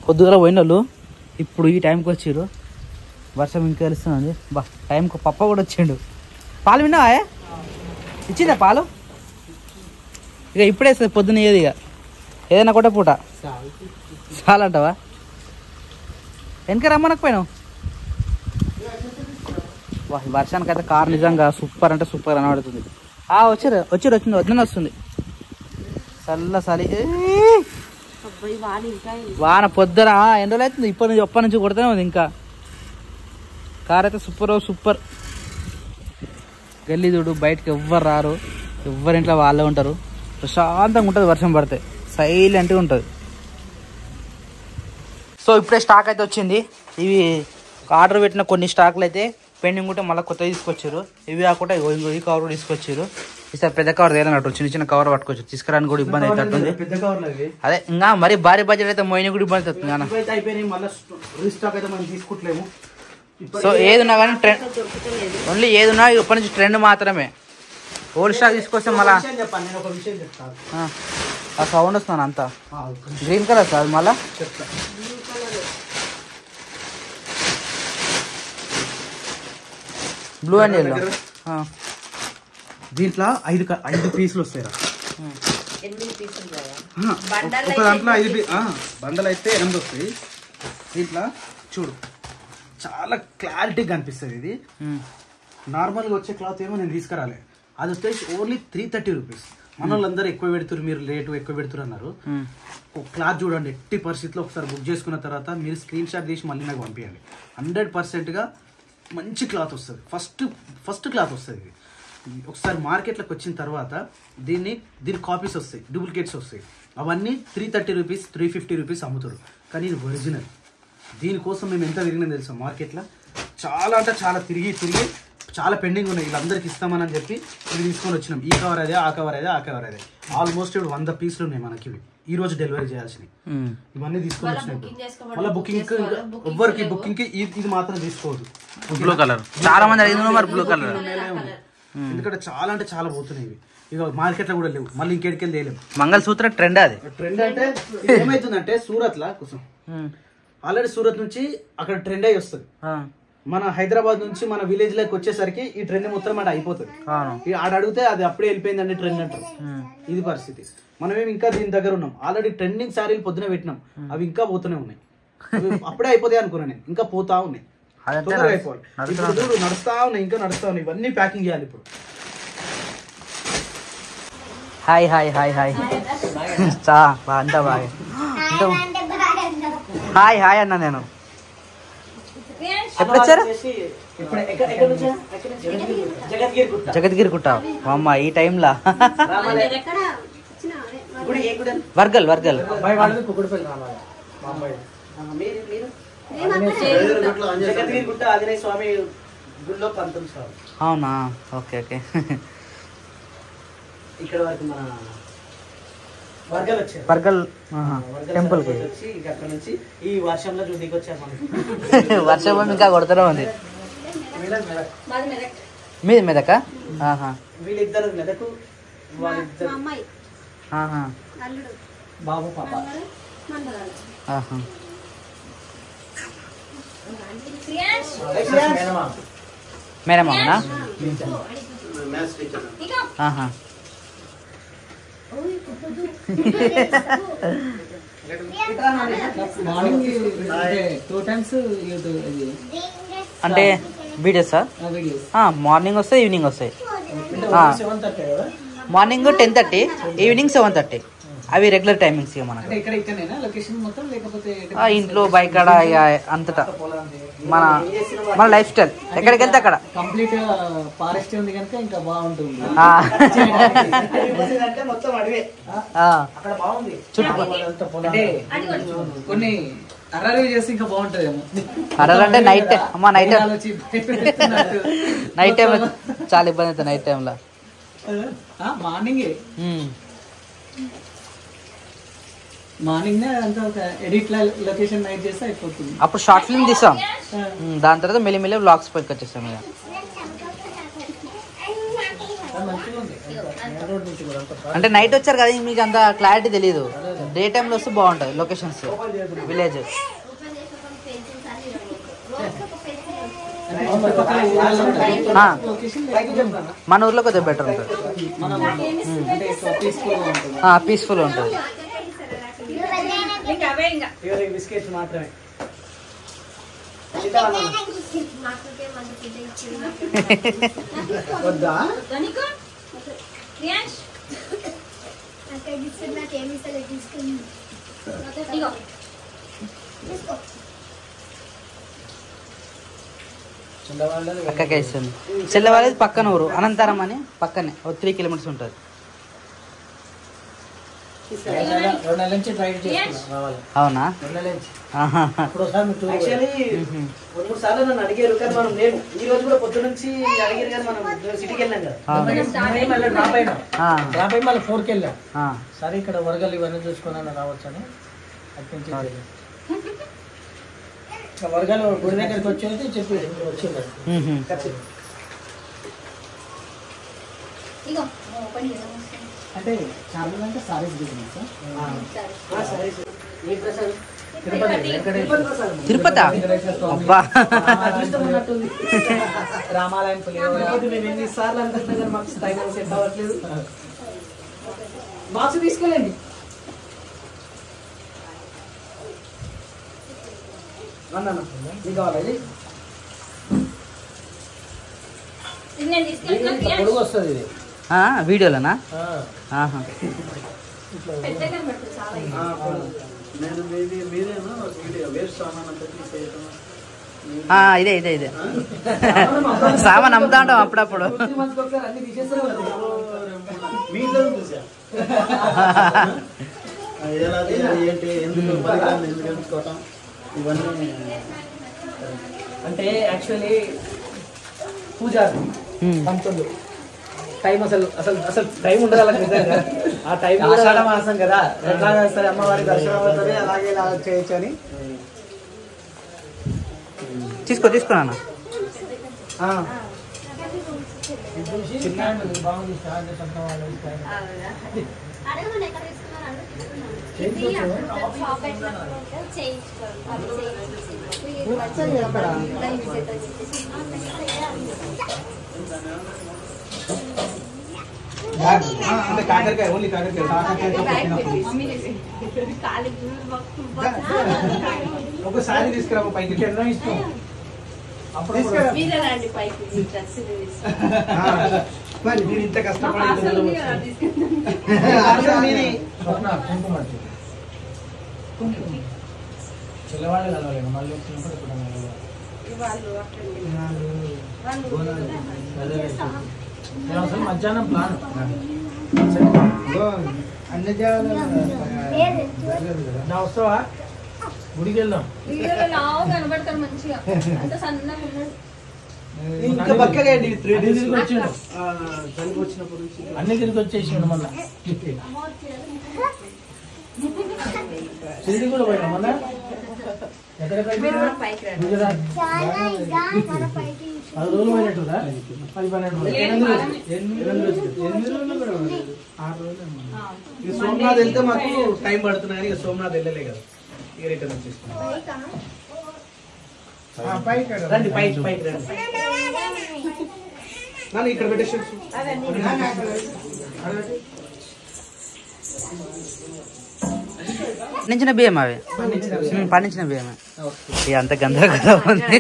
పొద్దుగల పోయిన వాళ్ళు ఇప్పుడు ఈ టైంకి వచ్చారు. వర్షం ఇంకా తెలుస్తుంది. బా టైంకి పప్ప కూడా వచ్చిండు. పాలు విన్నావా? ఇచ్చిందా పాలు? ఇక ఇప్పుడే వస్తుంది పొద్దున్న ఏది ఇక ఏదైనా కొట్ట పూట చాలంటావా? వెనక రమ్మనకపోయినావు. వర్షానికి అయితే కారు నిజంగా సూపర్ అంటే సూపర్ కనబడుతుంది. వచ్చింది వద్దని వస్తుంది. చలి వాన పొద్దున ఎన్ని రోజులు అవుతుంది ఎప్పటి నుంచి కొడుతూనే ఉంది. ఇంకా కార్ అయితే సూపర్. గల్లీ చూడు, బయటకు ఎవ్వరు రారు, ఎవ్వరింట్లో వాళ్ళే ఉంటారు. ప్రశాంతంగా ఉంటుంది వర్షం పడితే, సైలెంట్గా ఉంటుంది. సో ఇప్పుడే స్టాక్ అయితే వచ్చింది. ఇవి ఆర్డర్ పెట్టిన కొన్ని స్టాక్లు అయితే పెండింగ్ ఉంటే మళ్ళీ కొత్త తీసుకొచ్చారు. ఇవి కాకుండా ఇంకో ఈ కవర్ తీసుకొచ్చారు. ఈసారి పెద్ద కవర్ తేలనట్టు చిన్న కవర్ పట్టుకోవచ్చు. తీసుకురానికి కూడా ఇబ్బంది అవుతుంది. అదే ఇంకా మరి భారీ బడ్జెట్ అయితే మోయిన కూడా ఇబ్బంది అవుతుంది. సో ఏది ఉన్నా కానీ ట్రెండ్ ఓన్లీ ఏది ఉన్నా ఇప్పటి నుంచి ట్రెండ్ మాత్రమే. ఓల్డ్ స్టాక్ తీసుకొస్తే మళ్ళా ఆ సౌండ్ వస్తున్నాను అంతా గ్రీన్ కలర్ సార్. మళ్ళా బ్లూ అండ్ ఎల్లో. దీంట్లో 5 పీసులు వస్తాయి. ఒక దాంట్లో 5 బండలు అయితే 8 వస్తాయి. దీంట్లో చూడు చాలా క్లారిటీగా కనిపిస్తుంది. ఇది నార్మల్గా వచ్చే క్లాత్ ఏమో నేను తీసుకురాలే. అది వచ్చేసి ఓన్లీ 330 రూపీస్. మన వాళ్ళందరూ ఎక్కువ పెడుతున్నారు, మీరు రేటు ఎక్కువ పెడుతున్నారు అన్నారు. క్లాత్ చూడండి, ఎట్టి పరిస్థితిలో ఒకసారి బుక్ చేసుకున్న తర్వాత మీరు స్క్రీన్ షాట్ తీసి మళ్ళీ నాకు పంపించండి. 100%గా మంచి క్లాత్ వస్తుంది. ఫస్ట్ క్లాత్ వస్తుంది. ఒకసారి మార్కెట్లోకి వచ్చిన తర్వాత దీని కాపీస్ వస్తాయి, డూప్లికేట్స్ వస్తాయి. అవన్నీ 330 రూపీస్ 350 రూపీస్ అమ్ముతారు. కానీ ఇది ఒరిజినల్. దీనికోసం మేము ఎంత తిరిగినా తెలుసా మార్కెట్లో. చాలా అంటే చాలా తిరిగి చాలా పెండింగ్ ఉన్నాయి. వీళ్ళందరికీ ఇస్తామని చెప్పి ఇవి తీసుకొని వచ్చినాం. ఈ కవర్ అదే, ఆ కవర్ అదే, ఆ కవర్ అదే. ఆల్మోస్ట్ ఇప్పుడు 100 పీసులు ఉన్నాయి మనకి. ఇవి ఈ రోజు డెలివరీ చేయాల్సినవి. ఇవన్నీ తీసుకొని వచ్చినట్టు మళ్ళీ బుకింగ్ ఎవ్వరికి బుకింగ్ కి ఇది మాత్రం తీసుకోవద్దు. బ్లూ కలర్ చాలా మంది అడిగిన బ్లూ కలర్. ఎందుకంటే చాలా అంటే చాలా పోతున్నాయి. ఇక మార్కెట్ లో కూడా లేవు. మళ్ళీ ఇంకెడికి వెళ్ళి లేవు. మంగళసూత్ర ట్రెండ్. అది ట్రెండ్ అంటే ఏమైతుందంటే సూరత్ లా కోసం ఆల్రెడీ సూరత్ నుంచి అక్కడ ట్రెండ్ అయ్యి వస్తుంది. మన హైదరాబాద్ నుంచి మన విలేజ్ లోకి వచ్చేసరికి ఈ ట్రెండ్ మొత్తం అక్కడ అయిపోతుంది. ఆడ అడిగితే అది అప్పుడే వెళ్ళిపోయిందండి ట్రెండ్ అంటారు. ఇది పరిస్థితి. మనమేమి ఇంకా దీని దగ్గర ఉన్నాం. ఆల్రెడీ ట్రెండింగ్ శారీలు పొద్దున పెట్టినాం. అవి ఇంకా పోతూనే ఉన్నాయి. అప్పుడే అయిపోతాయి అనుకున్నా నేను. ఇంకా పోతా ఉన్నాయి. అయిపోవాలి. ఇప్పుడు నడుస్తా ఉన్నాయి, ఇంకా నడుస్తా ఉన్నాయి. ఇవన్నీ ప్యాకింగ్ చేయాలి ఇప్పుడు. హాయ్ అంతా బాగా హాయ్ అన్నా. నేను ఎప్పుడు వచ్చారు? జగద్గిరి గుట్ట. అమ్మ ఈ టైంలా వర్గల్ అవునా? ఓకే ఇక్కడ వరకు మన వర్గల్ టెంపుల్ కి అక్కడ నుంచి ఈ వర్షంలో చూడడానికి వచ్చారు. వర్షం ఇంకా కొడుతూనే ఉంది. మీది మెదక? వీళ్ళిద్దరు మెదకు, బాబు పాప. మేనమామనా? అంటే వీడియోసా? మార్నింగ్ వస్తాయి, ఈవినింగ్ వస్తాయి. Morning 10:30, evening 7:30. అవి రెగ్యులర్ టైమింగ్స్. మనకి ఇంట్లో బైక్ కాడ అంతటా మన లైఫ్ స్టైల్ ఎక్కడికి వెళ్తే అక్కడ. కంప్లీట్ ఫారెస్ట్ ఉంది కనుక ఇంకా బాగుంటుంది. కొన్ని అర్రలు చేసి ఇంకా బాగుంటదేమో. అర్రలు అంటే నైట్ నైట్ టైం చాలా ఇబ్బంది అవుతుంది. నైట్ టైంలో మార్నింగ్ అంతా ఒక ఎడిట్ లొకేషన్ నైట్ చేస్తే అయిపోతుంది. అప్పుడు షార్ట్ ఫిల్మ్ తీసాం. దాని తర్వాత మెల్లిమెల్లి వ్లాగ్స్ పైకి వచ్చేస్తాం. ఇక అంటే నైట్ వచ్చారు కదా మీకు అంత క్లారిటీ తెలియదు. డే టైంలో వస్తే బాగుంటుంది లొకేషన్స్ విలేజ్. మన ఊర్లో కొద్దిగా బెటర్ ఉంటుంది, పీస్ఫుల్ ఉంటుంది. అక్కకే ఇస్తుంది. చెల్లెవాళ్ళది పక్కన ఊరు అనంతరం అని, పక్కనే 3 కిలోమీటర్స్ ఉంటుంది. అవునా? సార్లు నన్ను అడిగారు కానీ మనం లేము. ఈ రోజు కూడా పొద్దు నుంచి అడిగారు కానీ మనం సిటీకి వెళ్ళాం కదా, డ్రాప్ అయ్యి మళ్ళీ 4కి వెళ్ళాం. సరే ఇక్కడ వరగలు ఇవన్నీ చూసుకుని రావచ్చు అని అట్నుంచి వరగలు గుడి దగ్గరికి వచ్చేది చెప్పి వచ్చింది. అంటే చాలా అంటే సారీస్ బిజినెస్. తిరుపతి అబ్బా రామాలయం మేము ఎన్నిసార్లు అనుకుంటున్నా కానీ మాకు టైం సెట్ అవ్వట్లేదు. బాక్స్ తీసుకెళ్ళండి. మీకు కావాలి పొడుగు వస్తుంది ఇది వీడియోలోనా? ఇదే ఇదే ఇదే సామాన్ అమ్ముతా ఉంటాం అప్పుడప్పుడు. అంటే యాక్చువల్లీ పూజారి పంతులు టైం అసలు అసలు అసలు టైం ఉండదు వాళ్ళకి నిజంగా. ఆ టైం ఆషాఢ మాసం కదా, ఎట్లాగా సరే అమ్మవారి దర్శనం అవుతుంది అలాగే ఇలా చేయొచ్చు అని. తీసుకున్నాను. కాకరకాయ ఓన్లీ కాకరకాయ ఒకసారి తీసుకురా పైకి ఇష్టం. మరి మీరు ఇంత కష్టపడి చిల్లవాళ్ళు కలవలేము మళ్ళీ అసలు మధ్యాహ్నం ప్లాన్ వస్తావా? గుడికి వెళ్దాం. ఇంకా బక్కగా అన్ని తిరిగి వచ్చేసిండు. మళ్ళా షిరిడి కూడా పోయినా మళ్ళా. ఎక్కడ 10 రోజులు పోయినట్టుదా? 10-12 సోమనాథ్ వెళ్తే మాకు టైం పడుతున్నాయని ఇక సోమనాథ్ వెళ్ళలే కదా, ఇక రిటర్న్ వచ్చేస్తున్నాం. రండి పైకి పైకి రండి. నన్ను ఇక్కడ పెట్టేసి పండించిన బియ్యం అవి పండించిన బియ్యమే. అంత గందరగోళం ఉంది.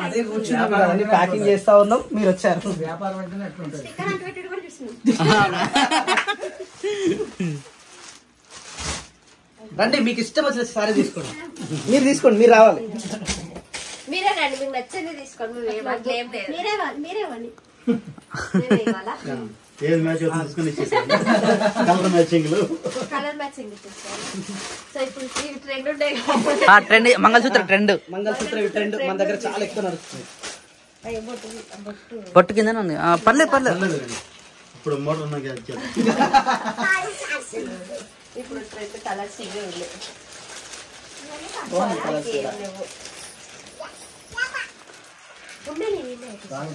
అదే కూర్చున్నాం కదండి, ప్యాకింగ్ చేస్తా ఉన్నాం, మీరు వచ్చారు. వ్యాపారం అంటేనే ఎట్లుంటుంది. రండి, మీకు ఇష్టం వచ్చిన సారీ తీసుకోండి. మీరు తీసుకోండి, మీరు రావాలి. మీరే రండి, మీకు నచ్చింది తీసుకోండి. ఏది మ్యాచ్ తీసుకుని ఇచ్చేసాను. కలర్ మ్యాచింగ్ సో ఇప్పుడు ట్రెండ్ ఉంటాయి. ట్రెండ్ మంగళసూత్ర ట్రెండ్ మన దగ్గర చాలా ఎక్కువ నడుస్తుంది. పొట్టు కింద ఉంది. పర్లేదు పర్లేదు. ఇప్పుడు మోటార్ ఇప్పుడు ట్రెండ్ కలర్స్ ఇవే ఉన్నాయి.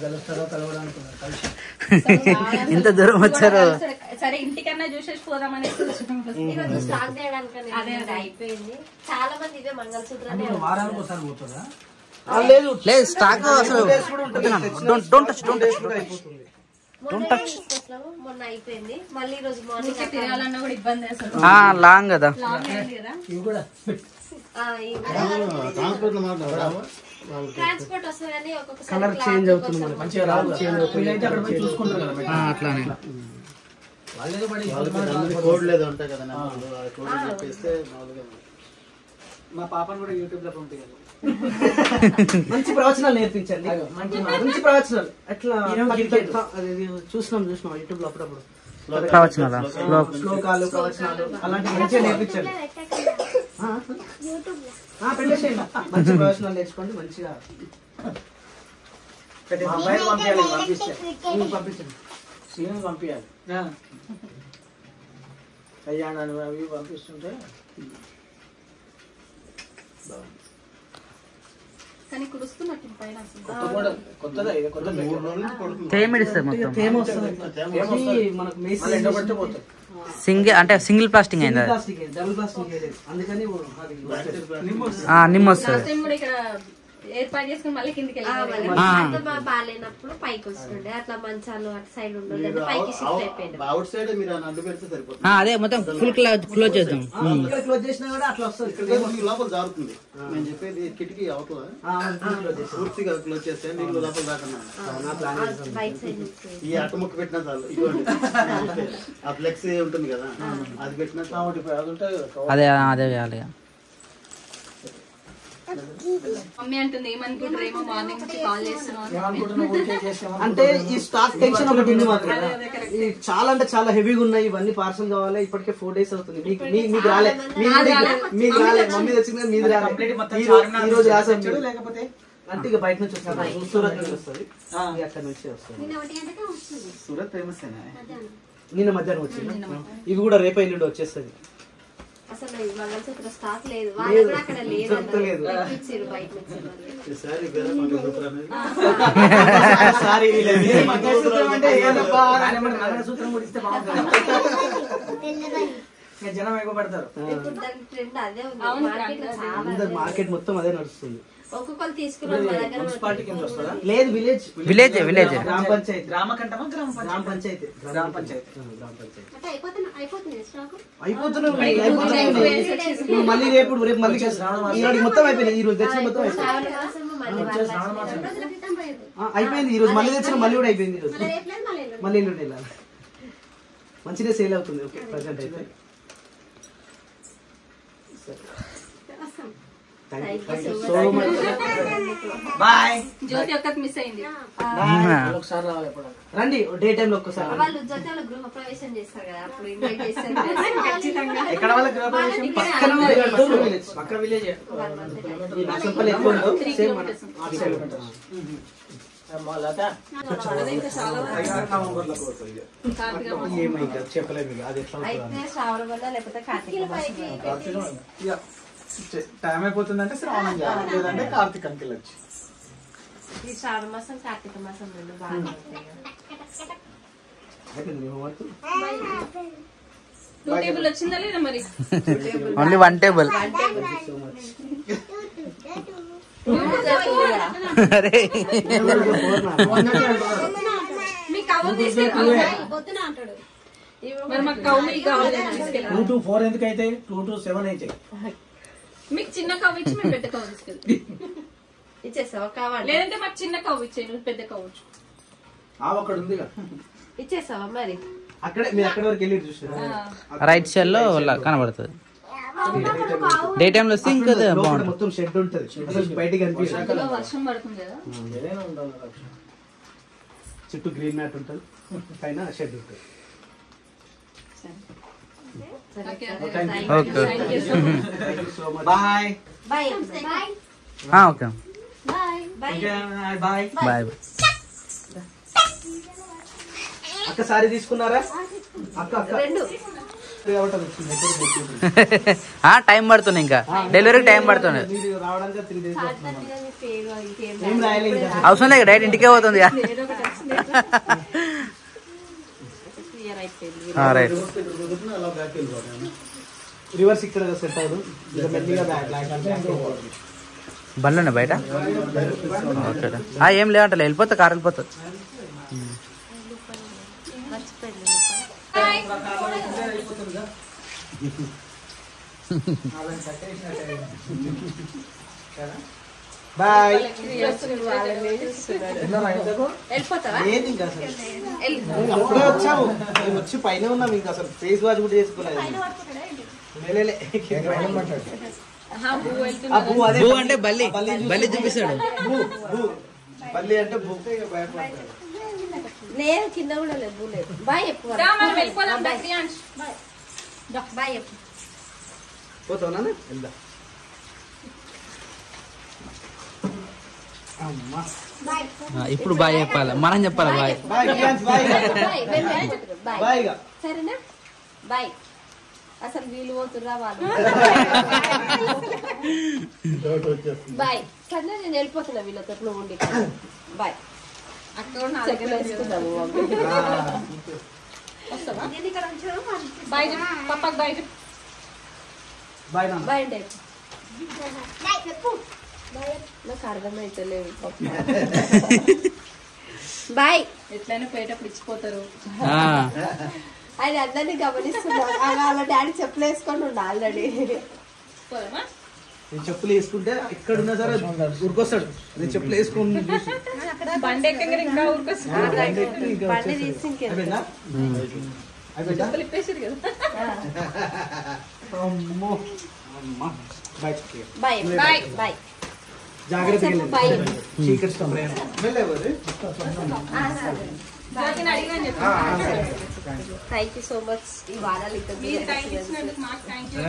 కలుస్తారో కలవడానికి ఇంత దూరం వచ్చారు. సరే ఇంటికన్నా చూసేసి పోదామని ఈరోజు స్టాక్ చేయడానికి అయిపోయింది. చాలా మంది ఇవే మంగళసూత్రాలు వారానికి ఒకసారి పోతుందా? లేదు స్టాక్ అసలు మొన్న అయిపోయింది. మళ్ళీ ఈ రోజు మార్నింగ్ తిరగాలన్నా కూడా ఇబ్బంది అసలు. లాంగ్ కదా. ఇవి కూడా ట్రాన్స్పోర్ట్ వస్తుంది కానీ ఒక్కొక్కసారి కలర్ చేంజ్ అవుతుంది మనకి. మంచిగా రాదు. వీళ్ళైతే అక్కడ పోయి చూసుకుంటారు కదా. అట్లానే వాళ్ళేదో పడి కోడ్ లేదు ఉంటాయి కదా, కోడ్ చెప్పేస్తే మామూలుగా. మా పాపను కూడా యూట్యూబ్ లో పంపించాలి. మంచి ప్రవచనాలు నేర్పించండి. మంచి ప్రవచనాలు ఎట్లా చూసినాం యూట్యూబ్ లో అప్పుడప్పుడు ప్రవచనాలా? శ్లోకాలు ప్రవచనాలు అలాంటివి మంచిగా నేర్పించండి. పెట్టేసేయండి. మంచి ప్రవచనాలు నేర్చుకోండి. మంచిగా అబ్బాయిని పంపించాలి. పంపిస్తే పంపించండి. సీఎం పంపించాలి. కళ్యాణాలు అవి పంపిస్తుంటే కానీ కురుస్తున్నట్టు పైన అసలు. కొత్తదా ఇది? కొత్త తేమిడిస్తారు మొత్తం. తేమ వస్తుంది. మనకు మళ్ళీ ఎండబడితే పోతుంది. సింగిల్ ప్లాస్టింగ్ అయింది. ప్లాస్టిక్ డబుల్ ప్లాస్టిక్ అందుకని నిమ్మ వస్తుంది. లాస్ట్ టైం కూడా ఇక్కడ ఏర్పాటు చేసుకుని మళ్ళీ కిందికి వెళ్ళాలి. బాగాలేనప్పుడు పైకి వస్తుండే అట్లా మంచాలు అటు సైడ్ ఉండదు పైకి షిఫ్ట్ అయిపోయింది. అవుట్ సైడ్ మీరు అడ్డు పెడితే సరిపోతుంది. అదే మొత్తం ఫుల్ క్లోజ్ చేద్దాం. క్లోజ్ చేసినా కూడా అట్లా వస్తుంది. మీకు లోపల జారుతుంది. నేను చెప్పేది కిటికీ అవతల పూర్తిగా క్లోజ్ చేస్తే నీళ్ళు లోపల దాకన్నా బయట సైడ్ ఈ అట్టముక్క పెట్టినా చాలు. ఇటువంటి ఆ ఫ్లెక్స్ ఉంటుంది కదా, అది పెట్టినా చాలు. అది ఉంటుంది. అదే వేయాలి. మమ్మీ అంటుంది ఏమనుకుంటారు ఏమో మార్నింగ్ నుంచి కాల్ చేస్తున్నాను అంటే ఈ స్టాక్ టెన్షన్ ఒకటి ఉంది మాత్రం. చాలా అంటే చాలా హెవీగా ఉన్నాయి. ఇవన్నీ పార్సల్ కావాలి. ఇప్పటికే 4 days అవుతుంది. మీకు రాలే. మమ్మీ తెచ్చింది మీది రాలే. ఈ రోజు రాసాం లేకపోతే అంటే ఇక బయట నుంచి వస్తుంది. సూరత్ నుంచి వస్తుంది. అక్కడ నుంచి వస్తుంది. సూరత్ ఫేమస్ అయినా నిన్న మధ్యాహ్నం వచ్చింది. ఇవి కూడా రేపు ఎల్లుండి వచ్చేస్తుంది. అసలు మంగళసూత్ర స్టాక్ లేదు. వాళ్ళు కూడా అక్కడ లేదు. బయట నుంచి ఈసారి వేరే మంగళసూత్రం అనేది. మంగళసూత్రం కూడా ఇస్తే బాగుంటుంది. జనం ఎక్కువ పడతారు. ఇప్పుడు దాని ట్రెండ్ అదే ఉంది. అవును, మార్కెట్ లో చాలా అందరు మార్కెట్ మొత్తం అదే నడుస్తుంది. ఒక్కొక్కరు తీసుకున్నారు మా దగ్గర. మున్సిపాలిటీ కింద వస్తుందా? లేదు విలేజ్ గ్రామ పంచాయతీ. గ్రామ కంటమా గ్రామ గ్రామ పంచాయతీ. గ్రామ పంచాయతీ. అంటే అయిపోతుంది స్టాక్. అయిపోతున్నాయి. మళ్ళీ రేపు మళ్ళీ ఈరోజు మొత్తం అయిపోయింది. ఈ రోజు తెచ్చిన మొత్తం అయిపోయింది. శ్రావణ మాసం మళ్ళీ అయిపోయింది. ఈ రోజు మళ్ళీ తెచ్చిన మళ్ళీ కూడా అయిపోయింది. ఈ రోజు మళ్ళీ ఎల్లుండి వెళ్ళాలి. మంచిగా సేల్ అవుతుంది. ఓకే ప్రజెంట్ అయితే సో మచ్. బాయ్. జ్యోతి ఒక్కటి మిస్ అయింది. ఒకసారి రావాలి ఎప్పుడన్నా. రండి డే టైంలో ఒక్కసారి. వాళ్ళు జొత్తలో గృహ ప్రవేశం చేస్తారు కదా, అప్పుడు ఇన్వైట్ చేస్తారు ఖచ్చితంగా. ఎక్కడ వాళ్ళ గృహప్రవేశం? పక్కన విలేజ్. పక్క విలేజ్. ఈ నర్సంపల్లి ఎక్కువ ఉండవు. సేమ్ మన ఆ సైడ్ ఉంటుంది. ఏమై చెప్పలేదు. అది ఎట్లా అయితే శ్రావణ వల్ల లేకపోతే కార్తీక మాసం. టైం అయిపోతుందంటే శ్రావణం చేయాలి, లేదంటే కార్తీకానికి వెళ్ళచ్చు. ఈ శ్రావణ మాసం కార్తీక మాసం రెండు బాగా ఉంటాయి కదా. అయిపోయింది మేము వర్క్. 2 టేబుల్ వచ్చిందా లేదా మరి? Only 1 table. అరే మీకు కవ్వు తీసుకెళ్ళి మరి మాకు కవ్వు మీకు కావాలి. 2 to 4 ఎందుకు అయితే 2 to 7 అయితే మీకు చిన్న కవ్వు ఇచ్చి మేము పెద్ద కవ్వు తీసుకెళ్తాం. ఇచ్చేస్తావా కావాలి? లేదంటే మాకు చిన్న కవ్వు ఇచ్చే పెద్ద కవ్వు అక్కడ ఉంది ఇచ్చేస్తావా మరి? అక్కడే మీరు అక్కడి వరకు వెళ్ళి చూసారా? రైట్ సైడ్ లో కనబడుతుంది. డే టైమ్ లో సింక్ బాగుంటుంది. మొత్తం షెడ్ ఉంటుంది. అసలు బయటికి కనిపించదు. వర్షం పడుతుంది కదా, ఏదైనా ఉండాలి. చుట్టూ గ్రీన్ మ్యాట్ ఉంటుంది, పైన షెడ్ ఉంటుంది. Okay bye bye okay bye bye bye. Bye. అక్క సారీ తీసుకున్నారా? అక్క అక్క రెండు టైం పడుతుంది, ఇంకా డెలివరీకి టైం పడుతుంది. మీరు రావడానికి 3 days పేరు ఇంకేం ఏం రాయలేదు. అవసరం లేదు, డైరెక్ట్ ఇంటికే పోతుంది. ఏదో ఒకటి వచ్చింది. అయిపోయింది. రైట్. అలా బ్యాక్ వెళ్ళిపోతాను. రివర్స్ ఇక్కడ సెట్ అవ్వదు, ఇక మెల్లిగా బ్యాక్ బండ్లోనే బయట ఓకే. ఏం లేవంటలే, వెళ్ళిపోతా, కారు వెళ్ళిపోతుంది. బాయ్. వెళ్ళిపోతావా? ఏంది ఇంకా అసలు అప్పుడే వచ్చాము, మేము వచ్చి పైన ఉన్నాం, ఇంకా అసలు ఫేస్ వాష్ కూడా చేసుకోలేదు. భూ అంటే బల్లి, బల్లి చూపిస్తాడు. బల్లి అంటే భూ భయపడతాడు. లేదు కింద కూడా లేదు, లేదు. బాయ్ చెప్పు. బాయ్ చెప్పు. పోతావునా? వెళ్దా. అమ్మా ఇప్పుడు బాయ్ చెప్పాలి, మనం చెప్పాలి bye. Bye friends, bye bye bye bye ఇక. సరేనా? బాయ్. అసలు వీళ్ళు పోతుర్రా వాళ్ళు. బాయ్. సరే నేను వెళ్ళిపోతున్నా వీళ్ళతో, నువ్వు ఉండి. బాయ్. చెప్పులు వేసుకుందాము. వస్తావా? బాయ్ పప్పకి బాయ్ బాయ్ నాన్న. బాయ్ అంటే నాకు అర్థమైతలేదు. బాయ్. ఎట్లయినా పోయేటప్పుడు ఇచ్చిపోతారు. ఆయన అందరినీ గమనిస్తున్నారు. వాళ్ళ డాడీ చెప్పులు వేసుకొని ఉండ ఆల్రెడీ. నేను చెప్పులు వేసుకుంటే ఇక్కడ ఉన్నా సరే ఊరికొస్తాడు. నేను చెప్పులు వేసుకుని బండి ఎక్కగానే ఇంకా ఊరికొస్తారు. బండి తీసి ఇంకెళ్తా. చెప్పులు ఇప్పేసారు కదా. అమ్మో అమ్మా. బాయ్ చెప్పి బాయ్ బాయ్ బాయ్. జాగ్రత్తగా బాయ్. చీకటి వెళ్ళేవారు. Thank you so much. ఈ వారాలు మీరు థ్యాంక్ ఇచ్చినందుకు మాకు థ్యాంక్ యూ.